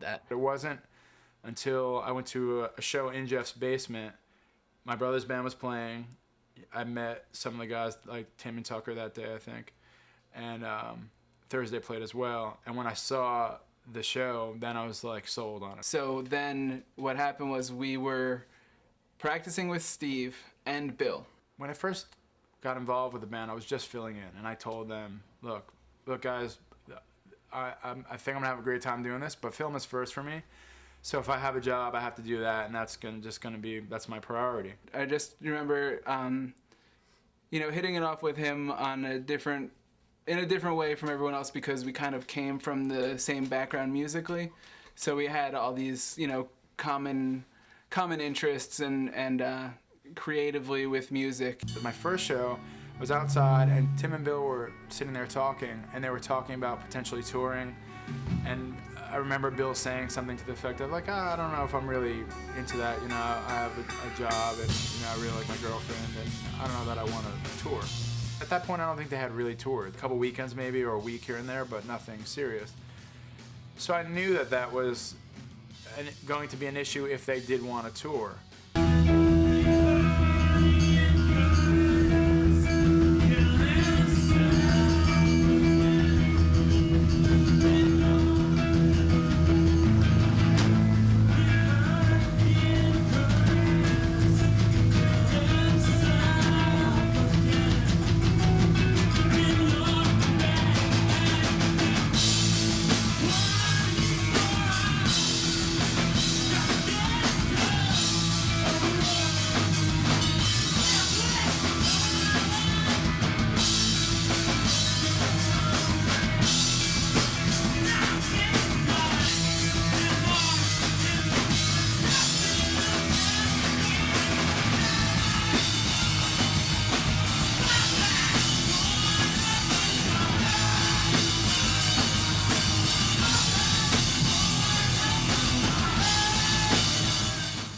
that. It wasn't until I went to a show in Jeff's basement. My brother's band was playing. I met some of the guys like Tim and Tucker that day, I think. And Thursday played as well. And when I saw the show, then I was like sold on it. So then what happened was we were practicing with Steve and Bill. When I first got involved with the band, I was just filling in. And I told them, look guys, I think I'm gonna have a great time doing this, but film is first for me. So if I have a job, I have to do that, and that's my priority. I just remember, hitting it off with him in a different way from everyone else because we kind of came from the same background musically. So we had all these, common interests and creatively with music. My first show was outside, and Tim and Bill were sitting there talking, and they were talking about potentially touring. And I remember Bill saying something to the effect of like, I don't know if I'm really into that. I have a job, and I really like my girlfriend, and I don't know that I want to tour. At that point, I don't think they had really toured. A couple weekends maybe, or a week here and there, but nothing serious. So I knew that was going to be an issue if they did want to tour.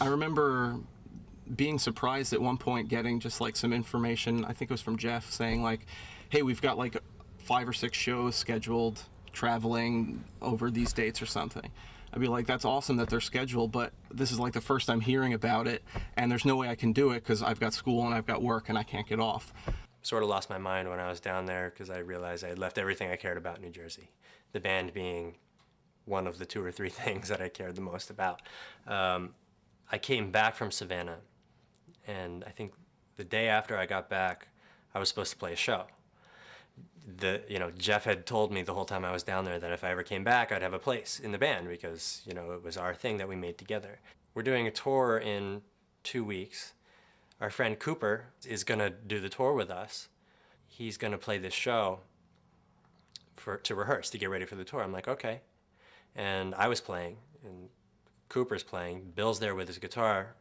I remember being surprised at one point getting just like some information, I think it was from Jeff, saying like, hey, we've got like 5 or 6 shows scheduled traveling over these dates or something. I'd be like, that's awesome that they're scheduled, but this is like the first I'm hearing about it, and there's no way I can do it because I've got school and I've got work and I can't get off. Sort of lost my mind when I was down there because I realized I had left everything I cared about in New Jersey, the band being one of the 2 or 3 things that I cared the most about. I came back from Savannah, and I think the day after I got back, I was supposed to play a show. Jeff had told me the whole time I was down there that if I ever came back, I'd have a place in the band because, it was our thing that we made together. We're doing a tour in 2 weeks. Our friend Cooper is gonna do the tour with us. He's gonna play this show to rehearse, to get ready for the tour. I'm like, okay. And I was playing, and Cooper's playing, Bill's there with his guitar.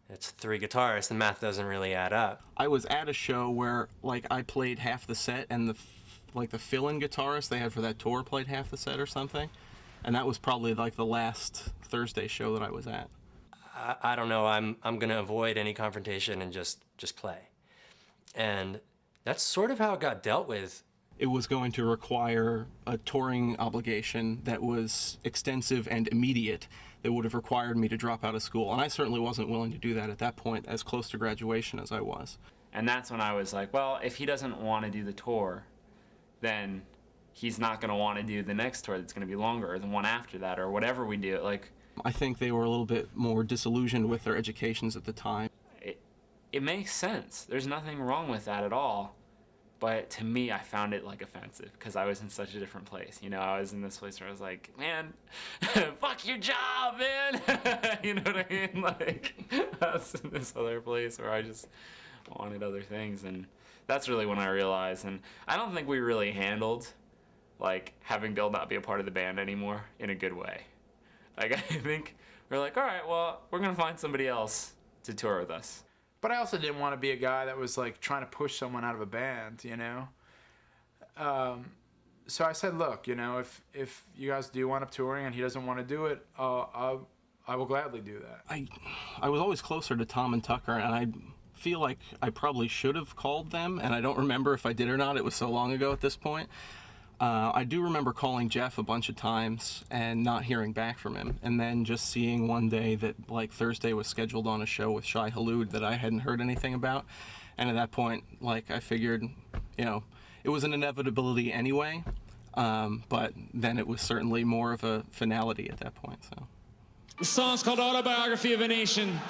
It's 3 guitarists, the math doesn't really add up. I was at a show where like I played half the set, and the fill-in guitarist they had for that tour played half the set or something, and that was probably like the last Thursday show that I was at. I don't know, I'm gonna avoid any confrontation and just play. And that's sort of how it got dealt with. It was going to require a touring obligation that was extensive and immediate, that would have required me to drop out of school. And I certainly wasn't willing to do that at that point, as close to graduation as I was. And that's when I was like, well, if he doesn't want to do the tour, then he's not going to want to do the next tour that's going to be longer, or the one after that, or whatever we do. I think they were a little bit more disillusioned with their educations at the time. It makes sense. There's nothing wrong with that at all. But to me, I found it offensive because I was in such a different place. I was in this place where I was like, man, fuck your job, man. You know what I mean? I was in this other place where I just wanted other things. And that's really when I realized. And I don't think we really handled having Bill not be a part of the band anymore in a good way. I think we're like, all right, well, we're going to find somebody else to tour with us. But I also didn't want to be a guy that was trying to push someone out of a band, So I said, look, if you guys do wind up touring and he doesn't want to do it, I will gladly do that. I was always closer to Tom and Tucker, and I feel like I probably should have called them, and I don't remember if I did or not. It was so long ago at this point. I do remember calling Jeff a bunch of times and not hearing back from him, and then just seeing one day that like Thursday was scheduled on a show with Shai Hulud that I hadn't heard anything about, and at that point, like I figured, you know, it was an inevitability anyway, but then it was certainly more of a finality at that point. So The song's called Autobiography of a Nation.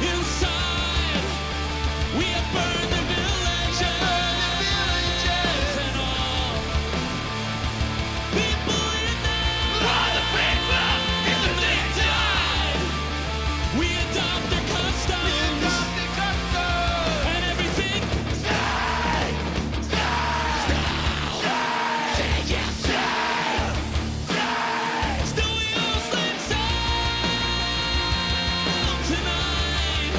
Inside, we have burned the villages and all people in there. All the people in the they died. We adopt their customs and everything. Still we all sleep sound tonight.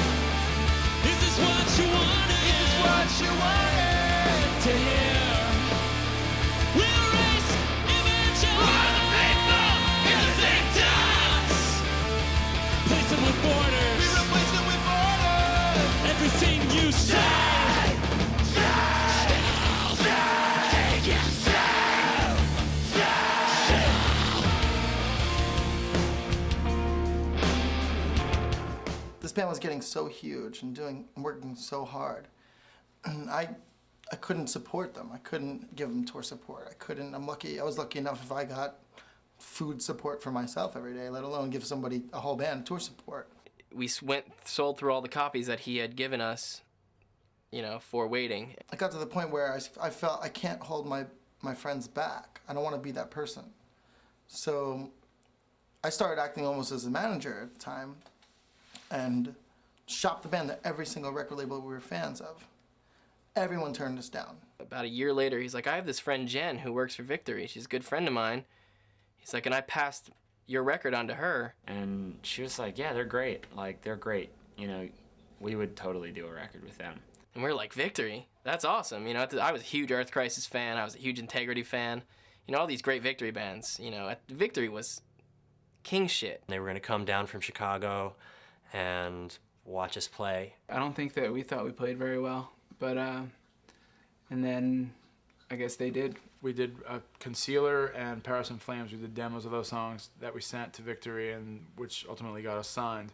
Is this what you wanted? Is this what you wanted to hear? We'll erase images. All the people in the same dance. Place them with borders. We replace them with borders. Everything you say. This band was getting so huge and working so hard. And I couldn't support them. I couldn't give them tour support. I was lucky enough if I got food support for myself every day, let alone give somebody, a whole band, tour support. We sold through all the copies that he had given us, for waiting. I got to the point where I felt I can't hold my friends back. I don't want to be that person. So I started acting almost as a manager at the time and shopped the band to every single record label we were fans of. Everyone turned us down. About a year later, he's like, I have this friend Jen who works for Victory. She's a good friend of mine. He's like, and I passed your record on to her. And she was like, yeah, they're great. Like, they're great. We would totally do a record with them. And we are like, Victory? That's awesome. I was a huge Earth Crisis fan. I was a huge Integrity fan. All these great Victory bands. Victory was king shit. They were going to come down from Chicago and watch us play. I don't think that we thought we played very well, but and then I guess they did. We did Concealer and Paris in Flames. We did demos of those songs that we sent to Victory, and which ultimately got us signed.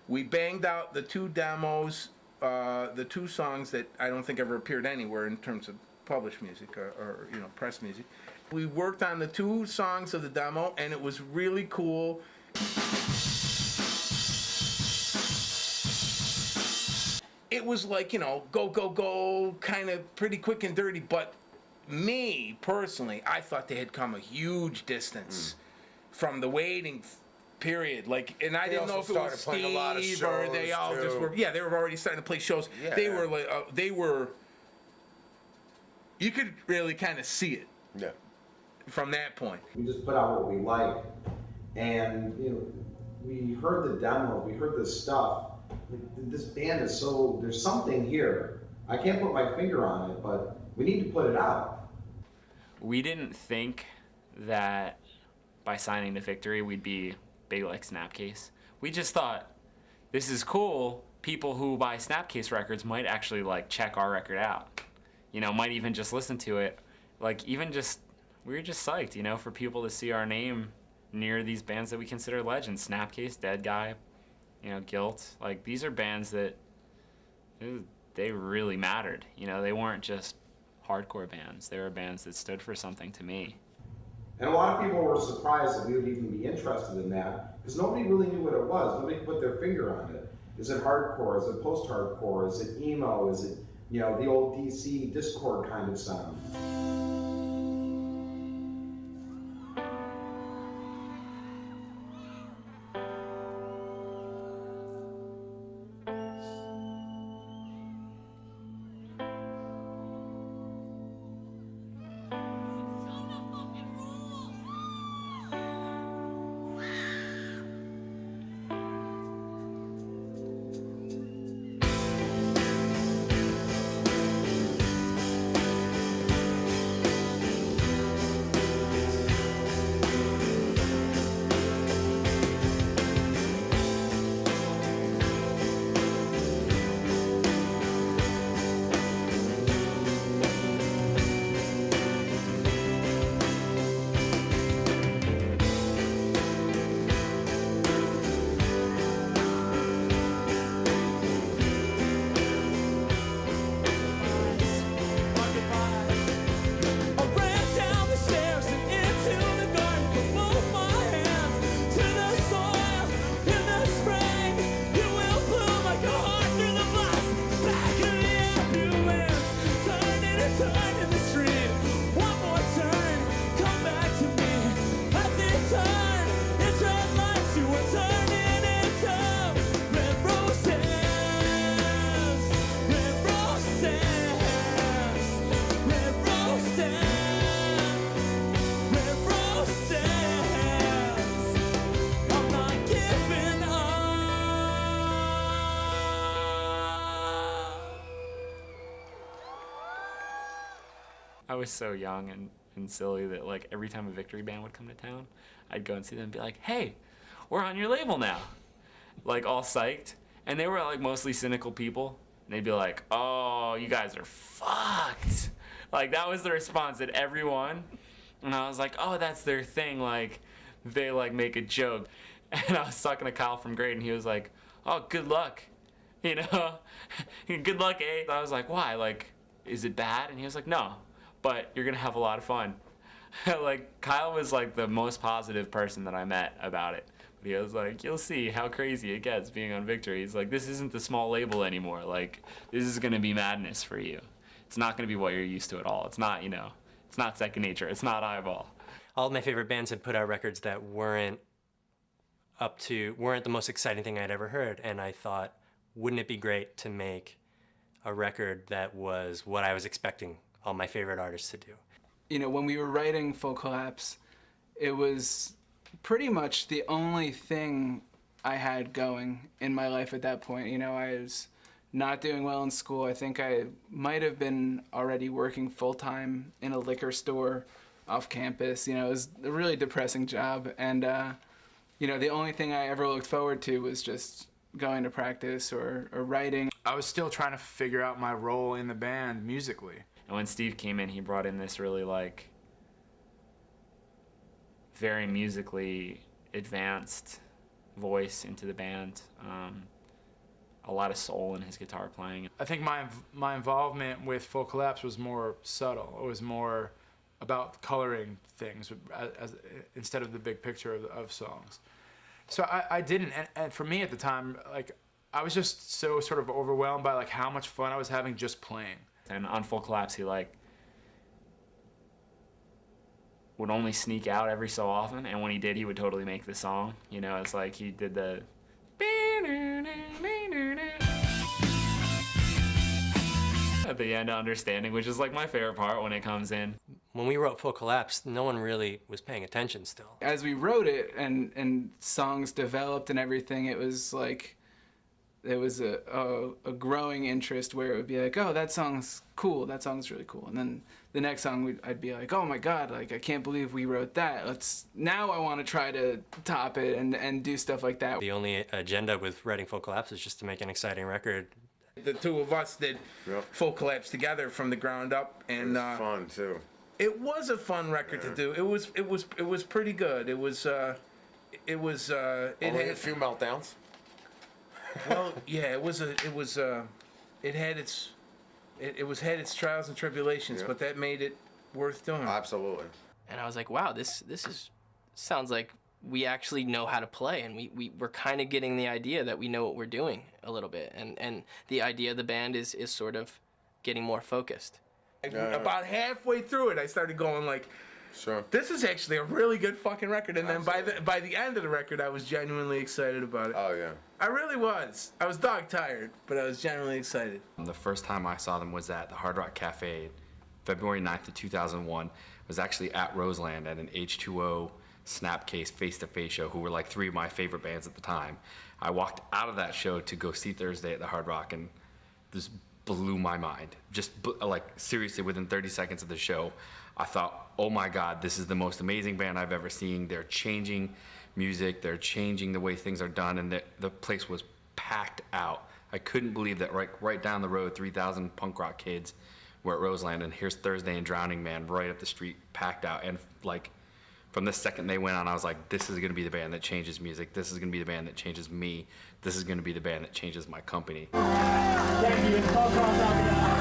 We banged out the two demos, the two songs that I don't think ever appeared anywhere in terms of published music or press music. We worked on the two songs of the demo, and it was really cool. It was like, go, go, go, kind of pretty quick and dirty, but me, personally, I thought they had come a huge distance from the waiting period. And I didn't know if it was Steve or they all just were, they were already starting to play shows. Yeah. They were, you could really kind of see it from that point. We just put out what we like, and we heard the demo, we heard this stuff. This band is there's something here. I can't put my finger on it, but we need to put it out. We didn't think that by signing to Victory we'd be big like Snapcase. We just thought, this is cool. People who buy Snapcase records might actually check our record out. Might even just listen to it. We were just psyched, for people to see our name near these bands that we consider legends. Snapcase, Dead Guy, Guilt. These are bands that they really mattered. They weren't just hardcore bands. They were bands that stood for something to me. And a lot of people were surprised that we would even be interested in that, because nobody really knew what it was. Nobody could put their finger on it. Is it hardcore? Is it post-hardcore? Is it emo? Is it, the old DC Discord kind of sound? I was so young and silly that like every time a Victory band would come to town, I'd go and see them and be like, hey, we're on your label now. Like all psyched. And they were like mostly cynical people. And they'd be like, oh, you guys are fucked. Like that was the response at everyone. And I was like, oh, that's their thing. Like they like make a joke. And I was talking to Kyle from Grade and he was like, oh, good luck. You know, good luck, eh? I was like, why? Like, is it bad? And he was like, no, but you're gonna have a lot of fun. Like Kyle was like the most positive person that I met about it. But he was like, you'll see how crazy it gets being on Victory. He's like, this isn't the small label anymore. Like, this is gonna be madness for you. It's not gonna be what you're used to at all. It's not, it's not Second Nature. It's not Eyeball. All of my favorite bands had put out records that weren't the most exciting thing I'd ever heard, and I thought, wouldn't it be great to make a record that was what I was expecting all my favorite artists to do? When we were writing Full Collapse, it was pretty much the only thing I had going in my life at that point. I was not doing well in school. I think I might have been already working full-time in a liquor store off campus. It was a really depressing job. And, the only thing I ever looked forward to was just going to practice or writing. I was still trying to figure out my role in the band musically. And when Steve came in, he brought in this really like very musically advanced voice into the band. A lot of soul in his guitar playing. I think my involvement with Full Collapse was more subtle. It was more about coloring things as instead of the big picture of songs. So I didn't, and for me at the time, like I was just so sort of overwhelmed by like how much fun I was having just playing. And on Full Collapse, he like would only sneak out every so often, and when he did, he would totally make the song. It's like he did the at the end of Understanding, which is like my favorite part when it comes in. When we wrote Full Collapse, no one really was paying attention still. As we wrote it and songs developed and everything, it was like there was a growing interest where it would be like, oh, that song's cool, that song's really cool. And then the next song I'd be like, oh my God, like I can't believe we wrote that. Now I want to try to top it and do stuff like that. The only agenda with writing Full Collapse is just to make an exciting record. The two of us did Full Collapse together from the ground up, and it was fun too. It was a fun record to do. It was pretty good. It Only a few meltdowns. Well, yeah, it had its trials and tribulations, but that made it worth doing. Absolutely. And I was like, wow, this sounds like we actually know how to play, and we're kind of getting the idea that we know what we're doing a little bit, and the idea of the band is sort of getting more focused. About halfway through it, I started going like, Sure. this is actually a really good fucking record. And then by the end of the record, I was genuinely excited about it. Oh, yeah. I really was. I was dog tired, but I was genuinely excited. The first time I saw them was at the Hard Rock Cafe, February 9th of 2001. It was actually at Roseland at an H2O Snapcase face-to-face show, who were like 3 of my favorite bands at the time. I walked out of that show to go see Thursday at the Hard Rock, and this blew my mind. Just like seriously, within 30 seconds of the show, I thought, oh my God, this is the most amazing band I've ever seen. They're changing music, they're changing the way things are done, and the place was packed out. I couldn't believe that right down the road, 3,000 punk rock kids were at Roseland, and here's Thursday and Drowning Man right up the street, packed out. And like, from the second they went on, I was like, this is gonna be the band that changes music. This is gonna be the band that changes me. This is gonna be the band that changes my company. Thank you.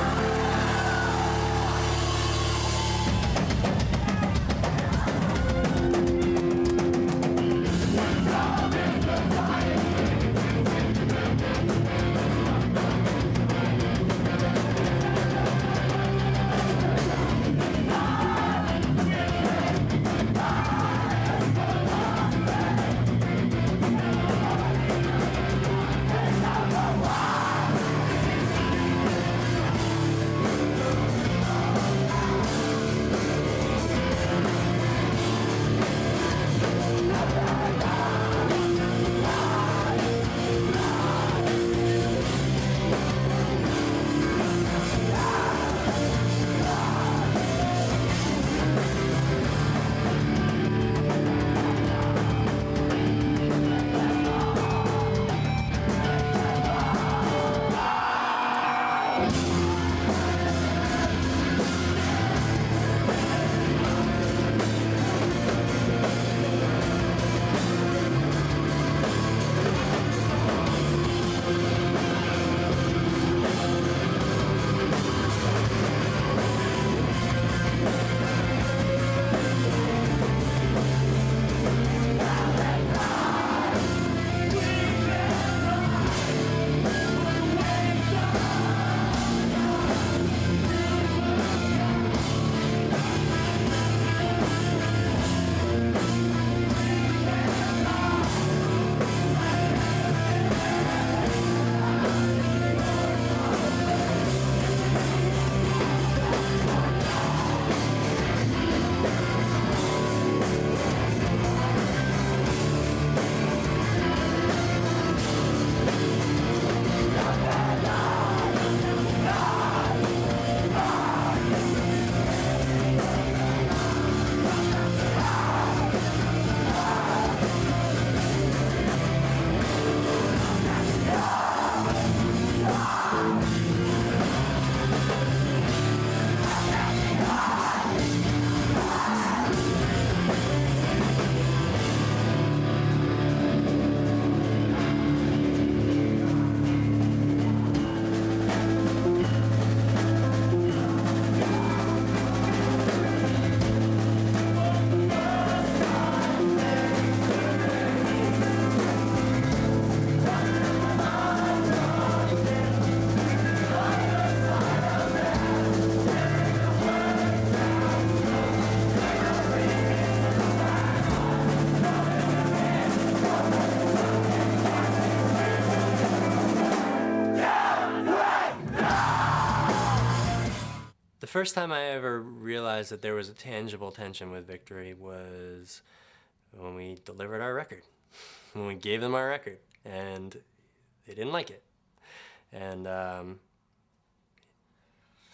The first time I ever realized that there was a tangible tension with Victory was when we delivered our record, when we gave them our record, and they didn't like it. And I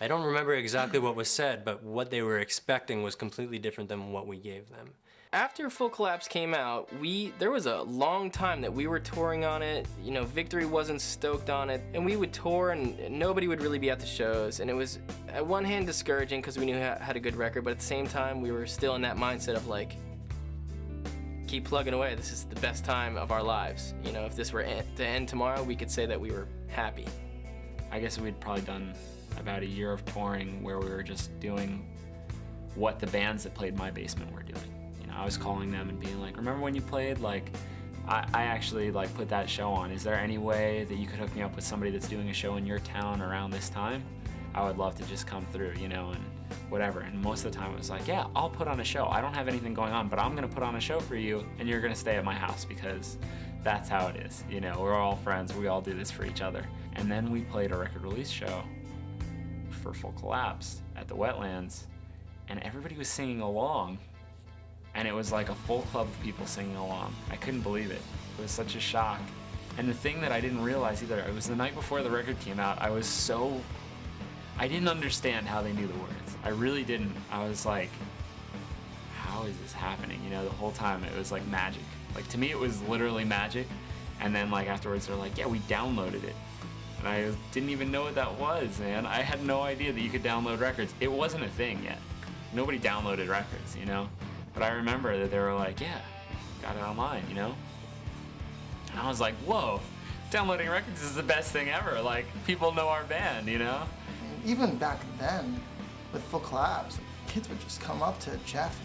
don't remember exactly what was said, but what they were expecting was completely different than what we gave them. After Full Collapse came out, there was a long time that we were touring on it. You know, Victory wasn't stoked on it, and we would tour and nobody would really be at the shows. And it was, at one hand, discouraging because we knew we had a good record, but at the same time, we were still in that mindset of like, keep plugging away. This is the best time of our lives. You know, if this were to end tomorrow, we could say that we were happy. I guess we'd probably done about a year of touring where we were just doing what the bands that played my basement were doing. You know, I was calling them and being like, remember when you played? Like, I actually like put that show on. Is there any way that you could hook me up with somebody that's doing a show in your town around this time? I would love to just come through, you know, and whatever. And most of the time it was like, yeah, I'll put on a show. I don't have anything going on, but I'm gonna put on a show for you and you're gonna stay at my house because that's how it is. You know, we're all friends, we all do this for each other. And then we played a record release show for Full Collapse at the Wetlands, and everybody was singing along. And it was like a full club of people singing along. I couldn't believe it. It was such a shock. And the thing that I didn't realize either, it was the night before the record came out, I didn't understand how they knew the words. I really didn't. I was like, how is this happening? You know, the whole time it was like magic. Like to me it was literally magic. And then like afterwards they're like, yeah, we downloaded it. And I didn't even know what that was, man. I had no idea that you could download records. It wasn't a thing yet. Nobody downloaded records, you know? But I remember that they were like, yeah, got it online, you know? And I was like, whoa, downloading records is the best thing ever. Like, people know our band, you know? Even back then, with Full Collapse, kids would just come up to Jeff,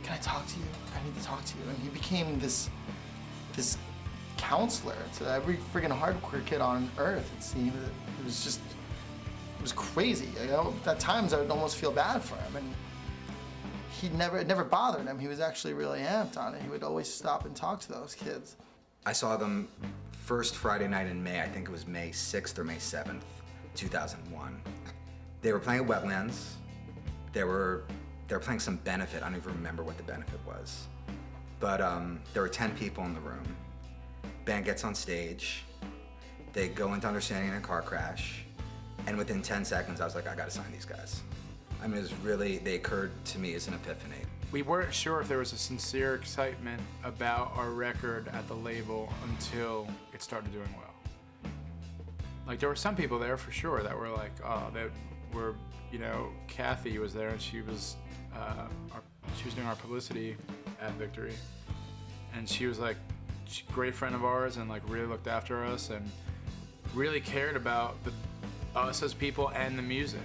can I talk to you? I need to talk to you. And he became this counselor to every friggin' hardcore kid on earth, it seemed. It was crazy. You know, at times I would almost feel bad for him. And it never bothered him. He was actually really amped on it. He would always stop and talk to those kids. I saw them first Friday night in May. I think it was May 6th or May 7th, 2001. They were playing at Wetlands. They were playing some benefit. I don't even remember what the benefit was. But there were 10 people in the room. Band gets on stage. They go into Understanding in a car crash. And within 10 seconds, I was like, I gotta sign these guys. I mean, they occurred to me as an epiphany. We weren't sure if there was a sincere excitement about our record at the label until it started doing well. Like, there were some people there for sure that were like, oh, that were, you know, Kathy was there and she was doing our publicity at Victory. And she was like, she's a great friend of ours and like really looked after us and really cared about us as people and the music.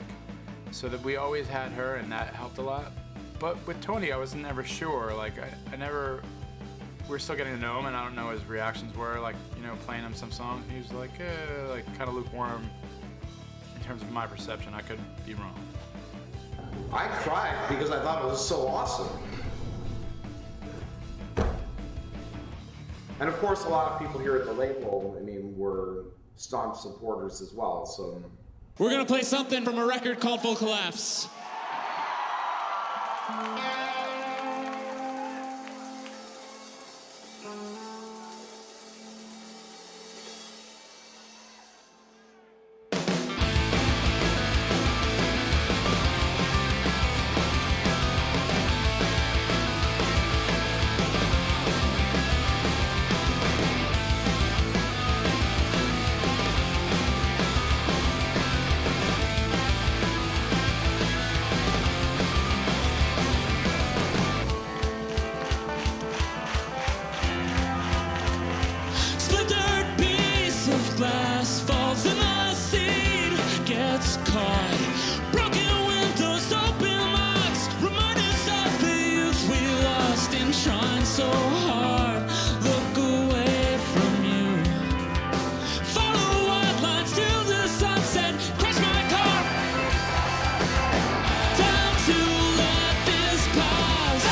So that we always had her and that helped a lot. But with Tony, I was never sure. Like, we were still getting to know him and I don't know what his reactions were. Like, you know, playing him some songs, he was like kind of lukewarm in terms of my perception. I could be wrong. I cried because I thought it was so awesome. And of course, a lot of people here at the label, I mean, were staunch supporters as well, so. We're gonna play something from a record called Full Collapse. Glass falls in the sea, gets caught. Broken windows, open locks, remind us of the youth we lost in trying so hard. Look away from you. Follow white lines till the sunset. Crash my car. Time to let this pass.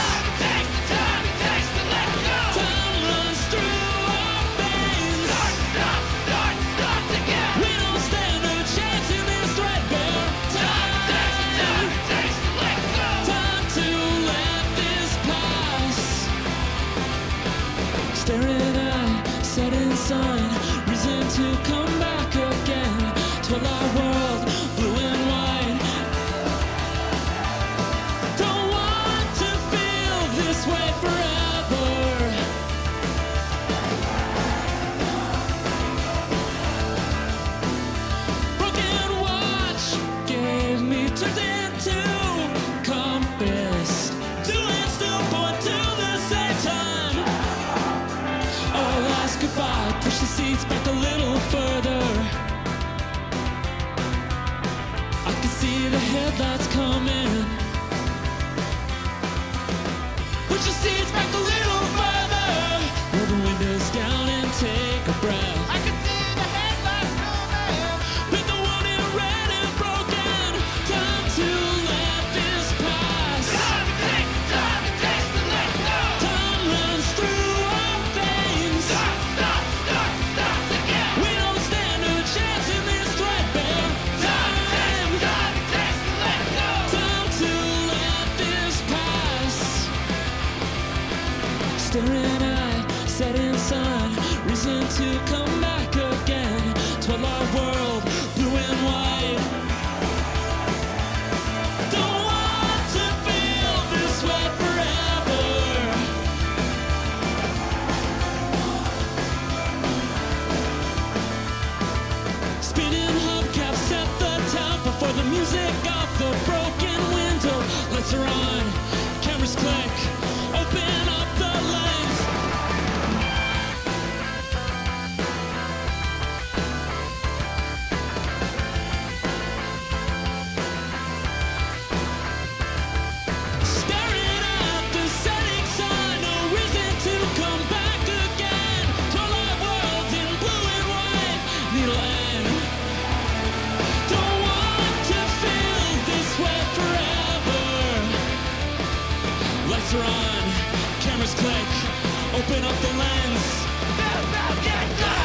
Time it takes to let go. Time runs through our veins. Start again. We don't stand a chance in this threadbare time. Time it takes to let go. Time to let this pass. Staring at setting sun, reason to come back again. Twilight world, blue and white. Don't want to feel this way forever. Broken watch gave me turned into compass. Two and still point to the same time. Oh, last goodbye, push the seats back a little further. I can see the headlights coming. your seats back a little further. Roll the windows down and take a breath. I can see the headlights moving. With the wounded, red and broken. Time to let this pass. Time to taste the let go. Time runs through our veins. Stop again. We don't stand a chance in this threadbare time. Time to taste the let go. Time to let this pass. Staring at setting sun, reason to come back again. 12-hour world, blue and white. Don't want to feel this way forever. Spinning hubcaps set the tempo for the music of the broken window. Lights are on, cameras click, open up the lens. Staring at the setting sun, no reason to come back again. 12 worlds in blue and white, needle end. Don't want to feel this way forever. Lights are on, cameras click, open up the lens. Get